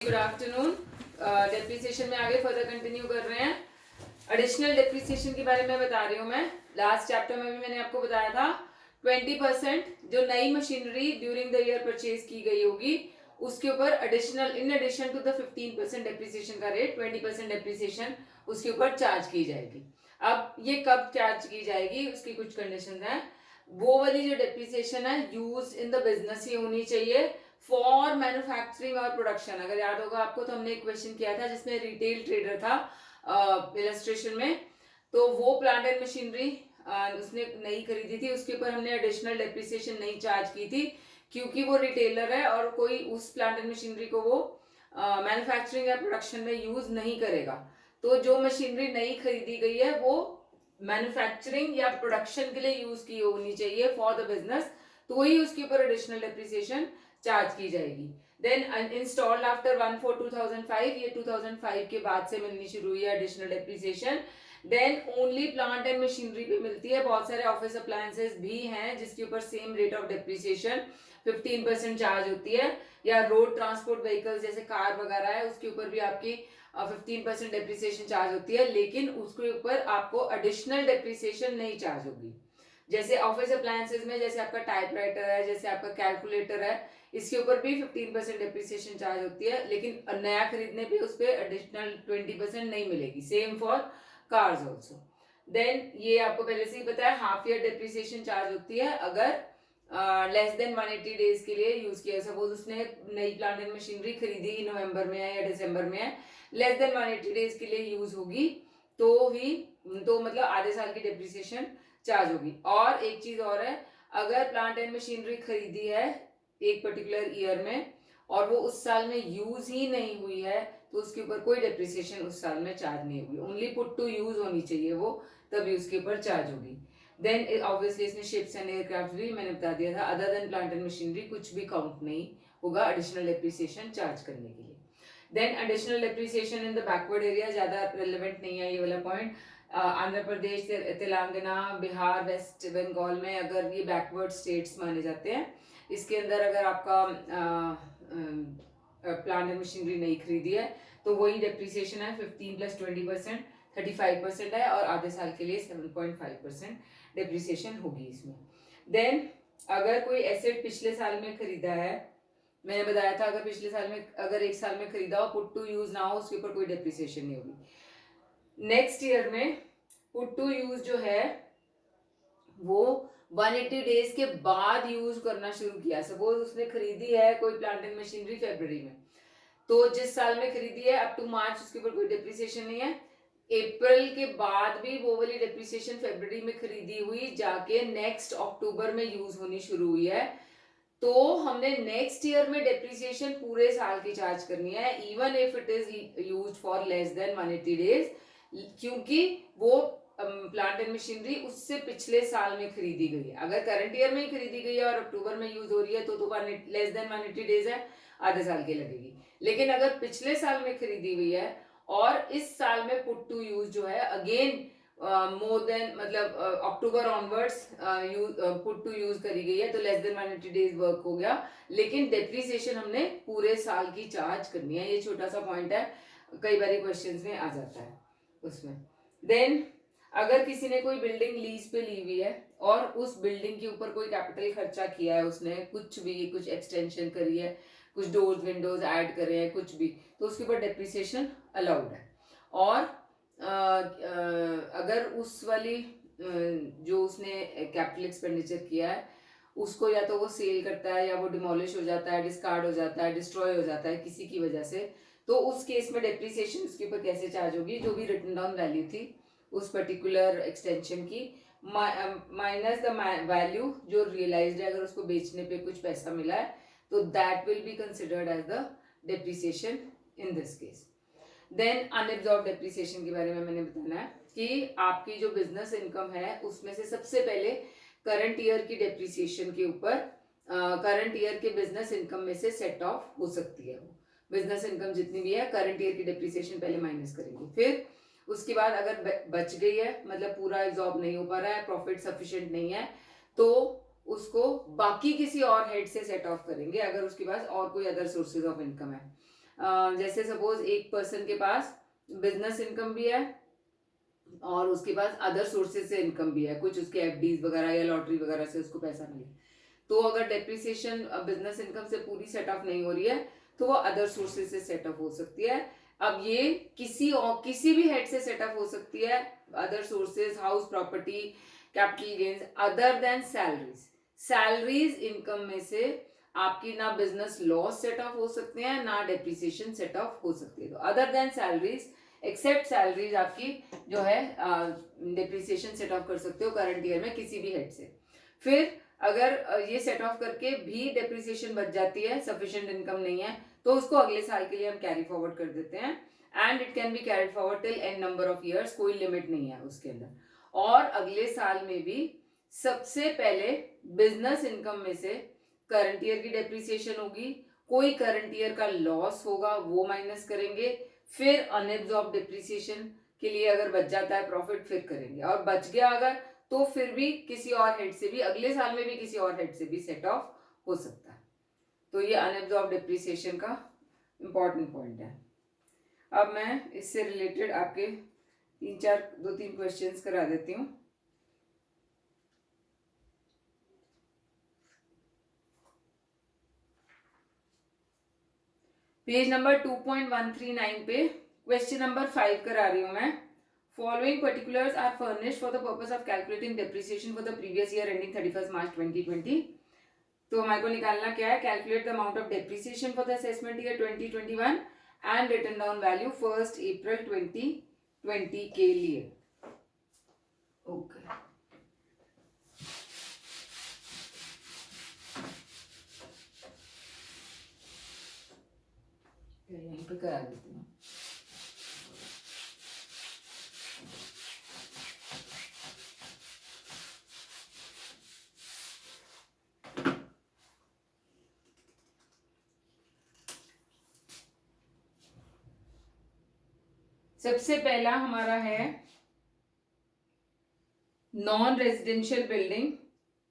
Good afternoon. Depreciation में आगे further continue कर रहे हैं। एडिशनल डेप्रिसिएशन के बारे में बता रही हूँ मैं। लास्ट चैप्टर में भी मैंने आपको बताया था 20% जो नई machinery during the year purchase की गई होगी उसके ऊपर additional in addition to the 15% depreciation का रेट 20% डेप्रिसिएशन उसके ऊपर चार्ज की जाएगी। अब ये कब चार्ज की जाएगी उसकी कुछ कंडीशन है। वो वाली जो डेप्रिसिएशन है यूज इन द बिजनेस ही होनी चाहिए फॉर मैन्युफैक्चरिंग और प्रोडक्शन। अगर याद होगा आपको तो हमने एक क्वेश्चन किया था जिसमें रिटेल ट्रेडर था इलस्ट्रेशन में, तो वो प्लांट एंड मशीनरी उसने नई खरीदी थी, उसके ऊपर हमने एडिशनल डेप्रिसिएशन नहीं चार्ज की थी क्योंकि वो रिटेलर है और कोई उस प्लांट एंड मशीनरी को वो मैन्युफैक्चरिंग या प्रोडक्शन में यूज नहीं करेगा। तो जो मशीनरी नई खरीदी गई है वो मैन्युफैक्चरिंग या प्रोडक्शन के लिए यूज की होनी चाहिए फॉर द बिजनेस, तो ही उसके ऊपर एडिशनल डेप्रिसिएशन चार्ज की जाएगी। देन इंस्टॉल्ड आफ्टर 1/4/2005, ये 2005 के बाद से मिलनी शुरू हुई है additional depreciation. Then only plant and machinery पे मिलती है। बहुत सारे ऑफिस अप्लायंसेस भी हैं जिसके ऊपर same rate of depreciation 15% charge होती है, या रोड ट्रांसपोर्ट व्हीकल्स जैसे कार वगैरह है उसके ऊपर भी आपकी 15% डेप्रिसिएशन चार्ज होती है, लेकिन उसके ऊपर आपको एडिशनल डेप्रिसिएशन नहीं चार्ज होगी। जैसे ऑफिस अप्लायंसेस में जैसे आपका टाइपराइटर है, जैसे आपका कैलकुलेटर है, इसके ऊपर भी 15% डेप्रिसिएशन चार्ज होती है, लेकिन नया खरीदने पे उस पर एडिशनल 20% नहीं मिलेगी। Same for cars also. Then ये आपको पहले से ही पता है हाफ ईयर डेप्रिसिएशन चार्ज होती है अगर लेस देन 180 डेज के लिए यूज किया। सपोज उसने नई प्लांट एंड मशीनरी खरीदी नवंबर में है या दिसंबर में है, लेस देन 180 डेज के लिए यूज होगी तो ही तो मतलब आधे साल की डेप्रिसिएशन चार्ज होगी। और एक चीज और है, अगर प्लांट एंड मशीनरी खरीदी है एक पर्टिकुलर ईयर में और वो उस साल में यूज ही नहीं हुई है तो उसके ऊपर कोई डेप्रिसिएशन उस साल में चार्ज नहीं होगी। ओनली पुट टू यूज होनी चाहिए वो, तभी उसके ऊपर चार्ज होगी। देन ऑब्वियसली इसमें शिप्स एंड एयरक्राफ्ट भी मैंने बता दिया था। Other than plant and machinery कुछ भी काउंट नहीं होगा एडिशनल डेप्रिसिएशन चार्ज करने के लिए। Then additional depreciation in the backward area, ज्यादा रिलेवेंट नहीं है ये वाला पॉइंट। आंध्र प्रदेश, तेलंगाना, बिहार, वेस्ट बंगाल में अगर ये बैकवर्ड स्टेट्स माने जाते हैं, इसके अंदर अगर आपका प्लांट एंड मशीनरी नहीं खरीदी है तो वही डेप्रिसिएशन है 15 + 20% 35% है, और आधे साल के लिए 7.5% डेप्रिसिएशन होगी इसमें। देन अगर कोई एसेट पिछले साल में खरीदा है, मैंने बताया था अगर पिछले साल में अगर एक साल में खरीदा हो पुट टू यूज ना हो उसके ऊपर कोई डेप्रिसिएशन नहीं होगी। नेक्स्ट ईयर में पुट टू यूज जो है वो 180 डेज के बाद यूज करना शुरू किया। सपोज उसने खरीदी है कोई प्लांट एंड मशीनरी फरवरी में, तो जिस साल में खरीदी है अप टू मार्च उसके ऊपर कोई डेप्रिसिएशन नहीं है। अप्रैल के बाद भी वो वाली डेप्रिसिएशन फरवरी में खरीदी हुई जाके नेक्स्ट अक्टूबर में यूज होनी शुरू हुई है, तो हमने नेक्स्ट ईयर में डेप्रिसिएशन पूरे साल की चार्ज करनी है even if it is used for less than 180 days, क्योंकि वो प्लांट एंड मशीनरी उससे पिछले साल में खरीदी गई है। अगर करंट ईयर में ही खरीदी गई है और अक्टूबर में यूज हो रही है तो लेस देन 180 डेज है, आधे साल की लगेगी। लेकिन अगर पिछले साल में खरीदी हुई है और इस साल में पुट टू यूज जो है अगेन मोर देन मतलब अक्टूबर ऑनवर्ड्स पुट टू यूज करी गई है तो लेस देन 180 डेज वर्क हो गया, लेकिन डेप्रिसिएशन हमने पूरे साल की चार्ज करनी है। ये छोटा सा पॉइंट है, कई बार क्वेश्चंस में आ जाता है उसमें। देन अगर किसी ने कोई बिल्डिंग लीज पे ली हुई है और उस बिल्डिंग के ऊपर कोई कैपिटल खर्चा किया है, उसने कुछ भी कुछ एक्सटेंशन करी है, कुछ डोर्स विंडोज ऐड करे हैं, कुछ भी, तो उसके ऊपर डेप्रिसिएशन अलाउड है। और अगर उस वाली जो उसने कैपिटल एक्सपेंडिचर किया है उसको या तो वो सेल करता है या वो डिमोलिश हो जाता है, डिस्कार्ड हो जाता है, डिस्ट्रॉय हो जाता है किसी की वजह से, तो उस केस में डेप्रिसिएशन उसके ऊपर कैसे चार्ज होगी? जो भी रिटन डाउन वैल्यू थी उस पर्टिकुलर एक्सटेंशन की माइनस द वैल्यू जो रियलाइज्ड है, अगर उसको बेचने पे कुछ पैसा मिला है तो that will be considered as the depreciation in this case. Then unabsorb depreciation के बारे में मैंने बताना है कि आपकी जो बिजनेस इनकम है उसमें से सबसे पहले करंट ईयर की डेप्रिसिएशन के ऊपर करंट ईयर के बिजनेस इनकम में से सेट ऑफ हो सकती है। वो बिजनेस इनकम जितनी भी है करंट ईयर की डेप्रिसिएशन पहले माइनस करेंगे, फिर उसके बाद अगर बच गई है मतलब पूरा एब्जॉर्ब नहीं हो पा रहा है, प्रॉफिट सफिशिएंट नहीं है, तो उसको बाकी किसी और हेड से सेट ऑफ करेंगे अगर उसके पास और कोई अदर सोर्सेज ऑफ इनकम है। जैसे सपोज एक पर्सन के पास बिजनेस इनकम भी है और उसके पास अदर सोर्सेज से इनकम भी है, कुछ उसके एफडीज वगैरह या लॉटरी वगैरह से उसको पैसा मिले, तो अगर डेप्रिसिएशन बिजनेस इनकम से पूरी सेट ऑफ नहीं हो रही है तो वो अदर सोर्सेज से सेट ऑफ हो सकती है। अब ये किसी भी हेड से सेट ऑफ हो सकती है, other sources, house property, capital gains, other than salaries. Salaries income में से आपकी ना बिजनेस लॉस सेट ऑफ हो सकते हैं ना डेप्रिसिएशन सेट ऑफ हो सकती है। तो other than salaries, except salaries आपकी जो है डेप्रिसिएशन सेट ऑफ कर सकते हो करंट ईयर में किसी भी हेड से। फिर अगर ये सेट ऑफ करके भी डेप्रिसिएशन बच जाती है, सफिशिएंट इनकम नहीं है, तो उसको अगले साल के लिए हम कैरी फॉरवर्ड कर देते हैं and it can be carry forward till an number of years, कोई लिमिट नहीं है उसके अंदर। और अगले साल में भी सबसे पहले बिजनेस इनकम में से करंट ईयर की डेप्रिसिएशन होगी, कोई करंट ईयर का लॉस होगा वो माइनस करेंगे, फिर अनएब्जॉर्ब डेप्रिसिएशन के लिए अगर बच जाता है प्रॉफिट फिर करेंगे, और बच गया अगर तो फिर भी किसी और हेड से भी अगले साल में भी किसी और हेड से भी सेट ऑफ हो सकता है। तो ये अनएब्जॉर्ब डेप्रिसिएशन का इंपॉर्टेंट पॉइंट है। अब मैं इससे रिलेटेड आपके 2-3 क्वेश्चंस करा देती हूँ। पेज नंबर 2.139 पे क्वेश्चन नंबर 5 करा रही हूं मैं। Following particulars are furnished for the purpose of calculating depreciation for the previous year ending 31st March 2020. तो हमारे को निकालना क्या है, calculate the amount of depreciation for the assessment year 2021 and written down value 1 April 2020 के लिए। Okay यहीं पे करा देती हूँ। सबसे पहला हमारा है नॉन रेजिडेंशियल बिल्डिंग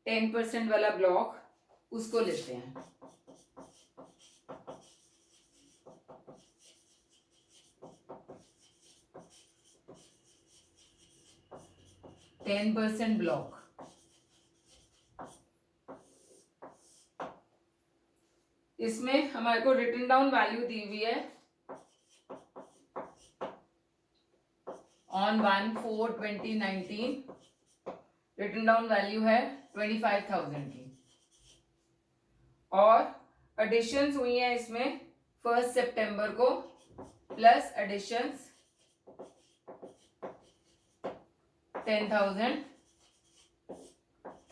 10% वाला ब्लॉक, उसको लेते हैं। %10 ब्लॉक, इसमें हमारे को रिटन डाउन वैल्यू दी हुई है ऑन 1/4/2019, रिटन डाउन वैल्यू है 25,000 की, और एडिशंस हुई हैं इसमें 1 सितंबर को, प्लस एडिशंस 10,000,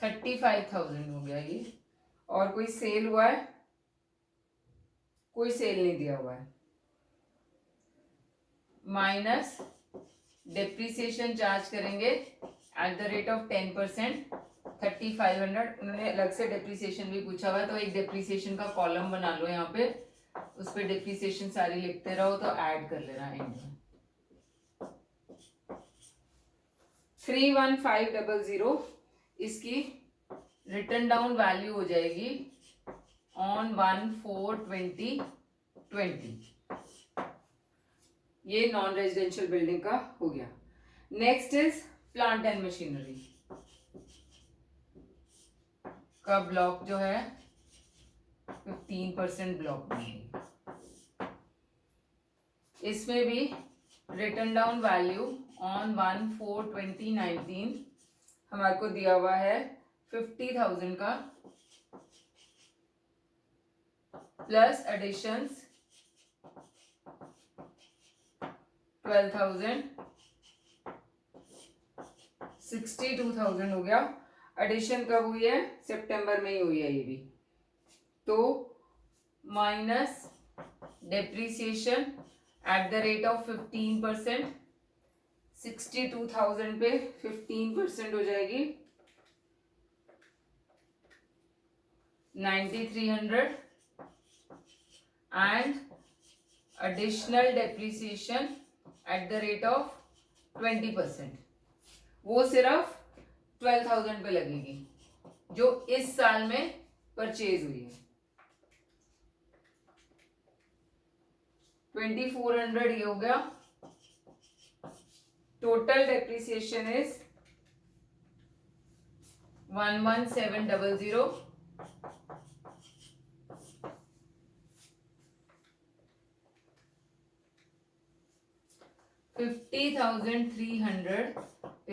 35,000 हो गया ये। और कोई सेल हुआ है? कोई सेल नहीं दिया हुआ है। माइनस डेप्रिसिएशन चार्ज करेंगे एट द रेट ऑफ 10%, 3,500। उन्होंने अलग से डेप्रिसिएशन भी पूछा हुआ है, तो एक डेप्रिसिएशन का कॉलम बना लो यहाँ पे, उस पर डेप्रिसिएशन सारी लिखते रहो, तो ऐड कर लेना एंड में। 31500 इसकी रिटर्न डाउन वैल्यू हो जाएगी ऑन 1/4/2020। ये नॉन रेजिडेंशियल बिल्डिंग का हो गया। Next is plant and machinery का ब्लॉक जो है 15% ब्लॉक बनेगी। इसमें भी रिटर्न डाउन वैल्यू ऑन 1/4/2019 हमारे को दिया हुआ है 50,000 का, प्लस एडिशंस 12,000, 62,000 हो गया। एडिशन कब हुई है? सितंबर में ही हुई है ये भी। तो minus depreciation at the rate of 15%, 62,000 पे 15% हो जाएगी 9,300, and additional depreciation at the rate of 20%, वो सिर्फ 12,000 पे लगेगी जो इस साल में परचेज हुई है। 2400 ये हो गया. Total depreciation is 11700. $50,300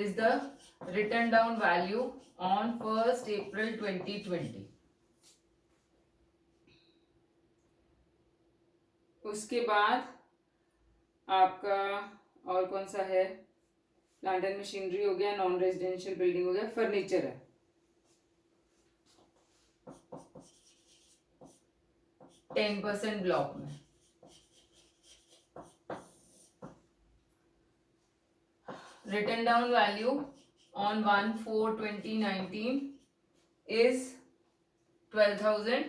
is the written down value on 1st April 2020. उसके बाद आपका और कौन सा है, प्लांट एंड मशीनरी हो गया, नॉन रेजिडेंशियल बिल्डिंग हो गया, फर्नीचर है. 10% ब्लॉक में. Written down value on 1/4/2019 is 12,000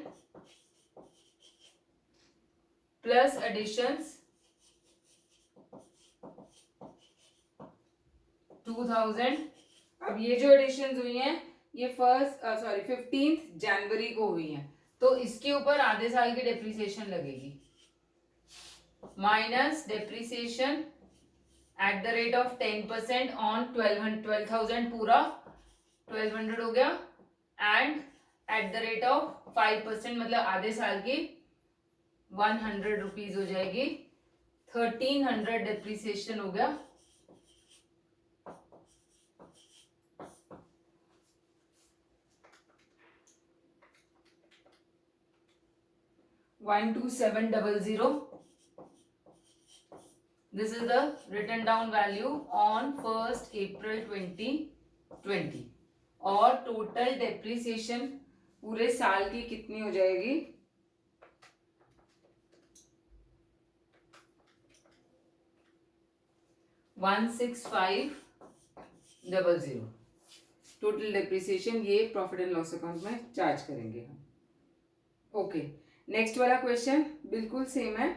plus additions 2,000. अब ये जो एडिशंस हुई हैं ये 15 जनवरी को हुई हैं, तो इसके ऊपर आधे साल की डेप्रिसिएशन लगेगी. Minus depreciation at the rate of 10% on 12,000 पूरा 1200 हो गया, and at the rate of 5% मतलब आधे साल की 100 रुपीज हो जाएगी. 1300 डेप्रिसिएशन हो गया. $12700. This is the written down value on 1st April 2020. और टोटल डेप्रिसिएशन पूरे साल की कितनी हो जाएगी? 16500. टोटल डेप्रिसिएशन ये प्रॉफिट एंड लॉस अकाउंट में चार्ज करेंगे हम. ओके, नेक्स्ट वाला क्वेश्चन बिल्कुल सेम है.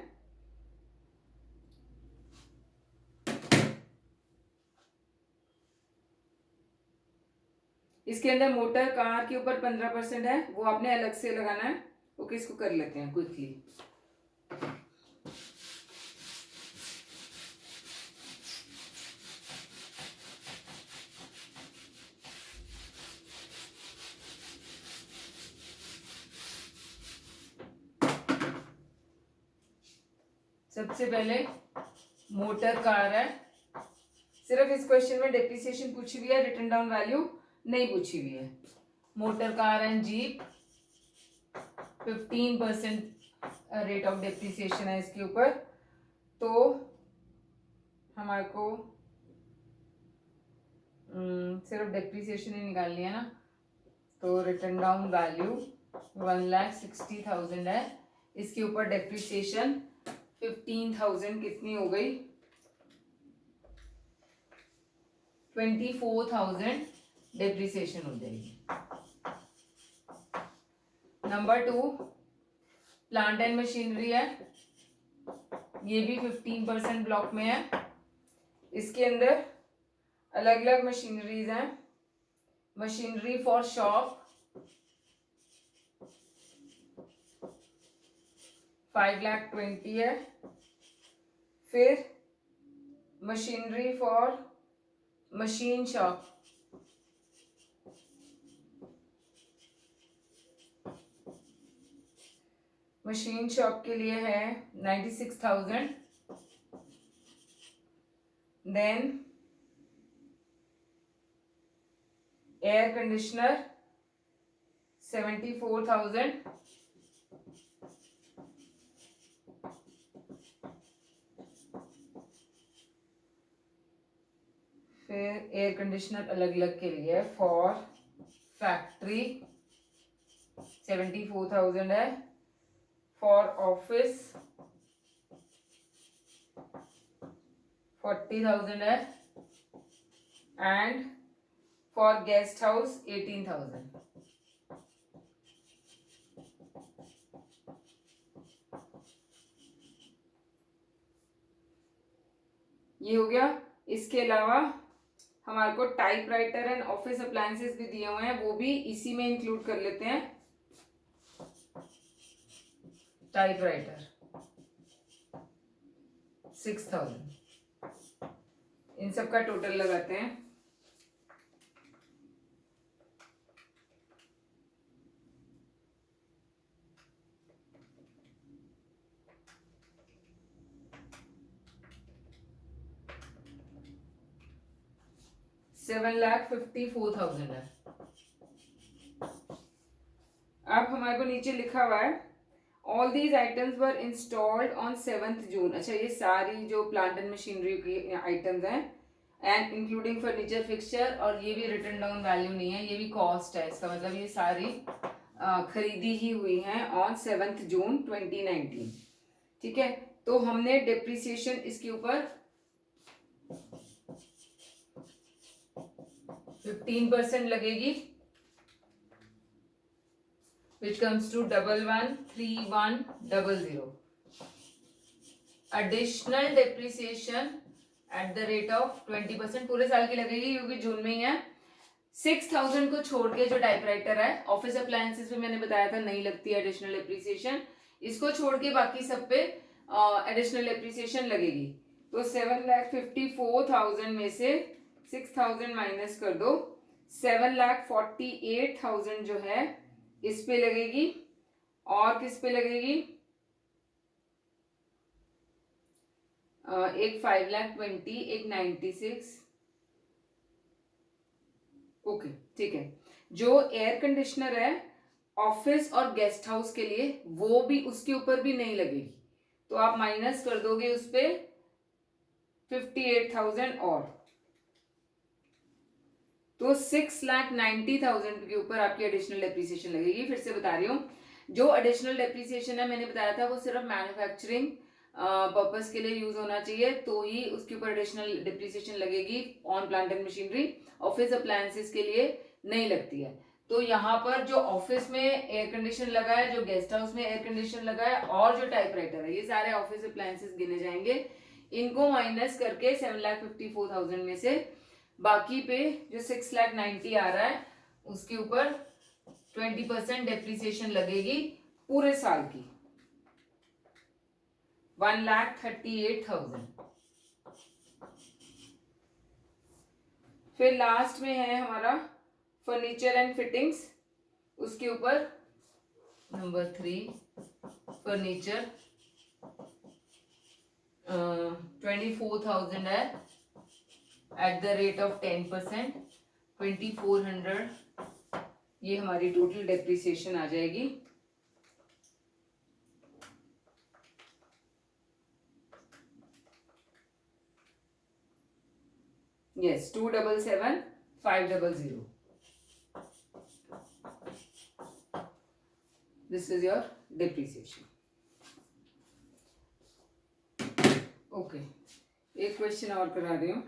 इसके अंदर मोटर कार के ऊपर 15% है, वो आपने अलग से लगाना है. ओके, इसको कर लेते हैं क्विकली. सबसे पहले मोटर कार है. सिर्फ इस क्वेश्चन में डेप्रिसिएशन पूछी हुई है, रिटन डाउन वैल्यू नहीं पूछी हुई है. Motor car and jeep 15% rate of depreciation है इसके ऊपर. तो हमारे को सिर्फ डेप्रिसिएशन ही निकालनी है ना. तो रिटन डाउन वैल्यू 1,60,000 है. इसके ऊपर डेप्रिसिएशन 15,000 कितनी हो गई? 24,000 डेप्रिसिएशन हो जाएगी. नंबर 2 प्लांट एंड मशीनरी है. ये भी 15% ब्लॉक में है. इसके अंदर अलग अलग मशीनरीज हैं. मशीनरी फॉर शॉप 5,20,000 है. फिर मशीनरी फॉर मशीन शॉप के लिए है 96,000. Then air conditioner 74,000. फिर एयर कंडीशनर अलग अलग के लिए फॉर फैक्ट्री 74,000 है. फॉर ऑफिस 40,000 है. And for guest house 18,000. ये हो गया. इसके अलावा हमारे को टाइपराइटर एंड ऑफिस अप्लायंसेस भी दिए हुए हैं, वो भी इसी में इंक्लूड कर लेते हैं. टाइपराइटर 6,000। इन सब का टोटल लगाते हैं। $7,54,000 है। अब हमारे को नीचे लिखा हुआ है all these items were installed on 7 जून। अच्छा, ये सारी जो प्लांट एंड मशीनरी की आइटम्स हैं एंड इंक्लूडिंग फर्नीचर फिक्सचर, और ये भी रिटन डाउन वैल्यू नहीं है, ये भी कॉस्ट है। इसका मतलब ये सारी खरीदी ही हुई हैं ऑन 7 जून 2019। ठीक है, तो हमने डिप्रिसिएशन इसके ऊपर 15% लगेगी, which comes to 113100. Additional depreciation at the rate of 20% पूरे साल की लगेगी क्योंकि जून में ही है। 6,000 को छोड़ के जो टाइपराइटर है, ऑफिस अप्लायंसेस में मैंने बताया था नहीं लगती है एडिशनल डिप्रिसिएशन, इसको छोड़ के बाकी सब पे एडिशनल डिप्रिसिएशन लगेगी। तो 7,54,000 में से 6,000 माइनस कर दो, 7,48,000 जो है इस पे लगेगी। और किस पे लगेगी? एक 5,20,000, एक 96। ओके, ठीक है। जो एयर कंडीशनर है ऑफिस और गेस्ट हाउस के लिए, वो भी उसके ऊपर भी नहीं लगेगी, तो आप माइनस कर दोगे उस पे 58,000 और, तो 6,90,000 के ऊपर आपकी एडिशनल डेप्रिसिएशन लगेगी। फिर से बता रही हूँ, जो एडिशनल डेप्रिसिएशन है मैंने बताया था वो सिर्फ मैन्युफैक्चरिंग पर्पस के लिए यूज होना चाहिए, तो ही उसके ऊपर एडिशनल डेप्रिसिएशन लगेगी on plant and machinery. Office appliances के लिए नहीं लगती है। तो यहाँ पर जो ऑफिस में एयर कंडीशन लगा है, जो गेस्ट हाउस में एयर कंडीशन लगा है, और जो टाइपराइटर है, ये सारे ऑफिस अप्लायंसेस गिने जाएंगे। इनको माइनस करके 7,54,000 में से बाकी पे जो 6,90,000 आ रहा है उसके ऊपर 20% डेप्रिसिएशन लगेगी पूरे साल की, 1,38,000। फिर लास्ट में है हमारा फर्नीचर एंड फिटिंग्स, उसके ऊपर नंबर 3 फर्नीचर 24,000 है एट द रेट ऑफ 10%, 2,400 ये हमारी टोटल डेप्रिसिएशन आ जाएगी। Yes, 277,500। This is your depreciation. Okay, एक क्वेश्चन और करा रही हूँ।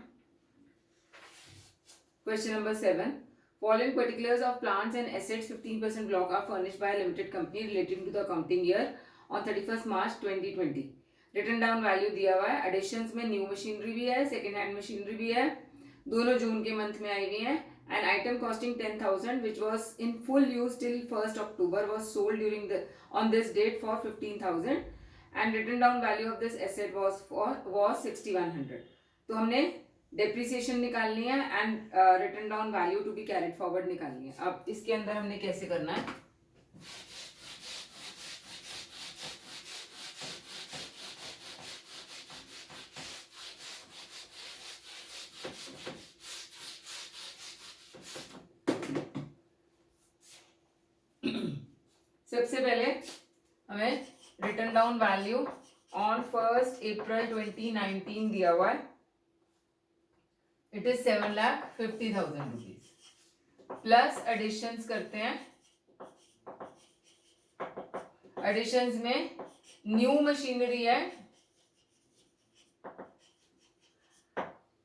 Question number 7. Following particulars of plants and assets 15% block are furnished by a limited company relating to the accounting year on 31st March 2020. Written down value दिया हुआ है। Additions में new machinery भी है, सेकेंड हैंड मशीनरी भी है, दोनों जून के मंथ में आई हुई है। An item costing 10,000 which was in full use till 1st October was sold during the on this date for 15,000 and written down value of this asset was 6,100. तो हमने depreciation निकालनी है and written down value to be carried forward निकालनी है। अब इसके अंदर हमने कैसे करना है, सबसे पहले हमें written down value on 1st April 2019 दिया हुआ है, it is 7,50,000 rupees, plus additions करते हैं। एडिशंस में न्यू मशीनरी है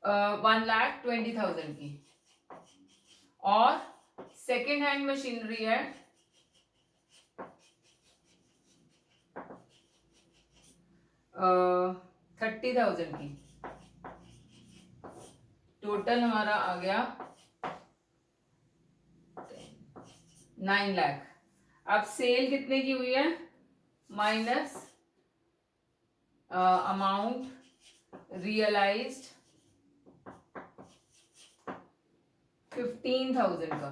1,20,000 की, और सेकेंड हैंड मशीनरी है 30,000 की। टोटल हमारा आ गया 9 लाख। अब सेल कितने की हुई है, माइनस अमाउंट रियलाइज्ड 15,000 का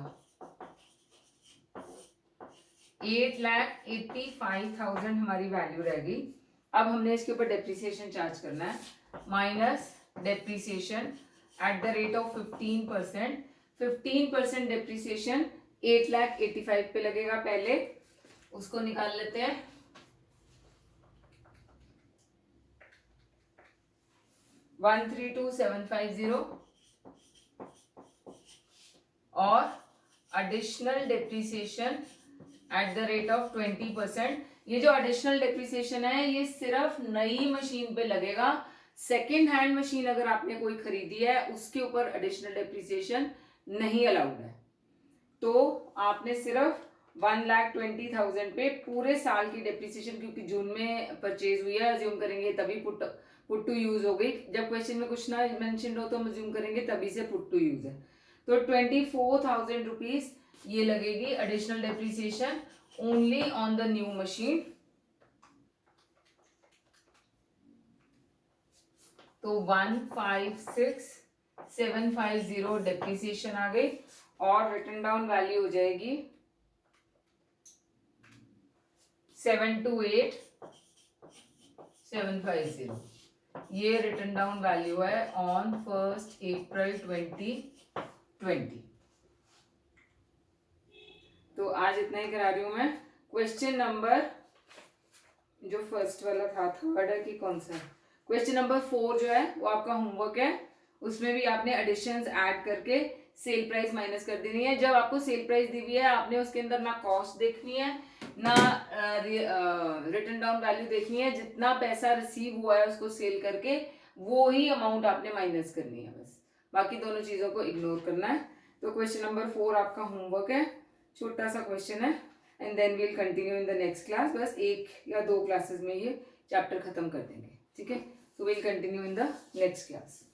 8,85,000 हमारी वैल्यू रहेगी। अब हमने इसके ऊपर डेप्रिसिएशन चार्ज करना है, minus depreciation at the rate of 15%। 15% depreciation 8,85,000 पे लगेगा। पहले उसको निकाल लेते हैं। 132,750 और additional depreciation at the rate of 20%। ये जो एडिशनल डेप्रिसिएशन है ये सिर्फ नई मशीन पे लगेगा। सेकेंड हैंड मशीन अगर आपने कोई खरीदी है उसके ऊपर एडिशनल डेप्रिसिएशन नहीं अलाउड है। तो आपने सिर्फ 1,20,000 पे पूरे साल की डेप्रिसिएशन, क्योंकि जून में परचेज हुई है, अज्यूम करेंगे तभी पुट टू यूज हो गई। जब क्वेश्चन में कुछ ना मेंशन हो तो हम अज्यूम करेंगे तभी से पुट टू यूज है। तो 24,000 रुपीज ये लगेगी additional depreciation only on the new machine. तो 156,750 डेप्रिसिएशन आ गई और रिटन डाउन वैल्यू हो जाएगी 728,750। ये रिटन डाउन वैल्यू है ऑन 1 अप्रैल 2020। तो आज इतना ही करा रही हूं मैं। क्वेश्चन नंबर जो फर्स्ट वाला था, थर्ड है कि कौन सा, क्वेश्चन नंबर 4 जो है वो आपका होमवर्क है। उसमें भी आपने एडिशंस ऐड करके सेल प्राइस माइनस कर देनी है। जब आपको सेल प्राइस दी हुई है आपने उसके अंदर ना कॉस्ट देखनी है ना रिटन डाउन वैल्यू देखनी है। जितना पैसा रिसीव हुआ है उसको सेल करके वो ही अमाउंट आपने माइनस करनी है, बस बाकी दोनों चीजों को इग्नोर करना है। तो क्वेश्चन नंबर 4 आपका होमवर्क है, छोटा सा क्वेश्चन है, and then we'll continue in the next class. बस 1 या 2 क्लासेस में ये चैप्टर खत्म कर देंगे, ठीक है। So we'll continue in the next class.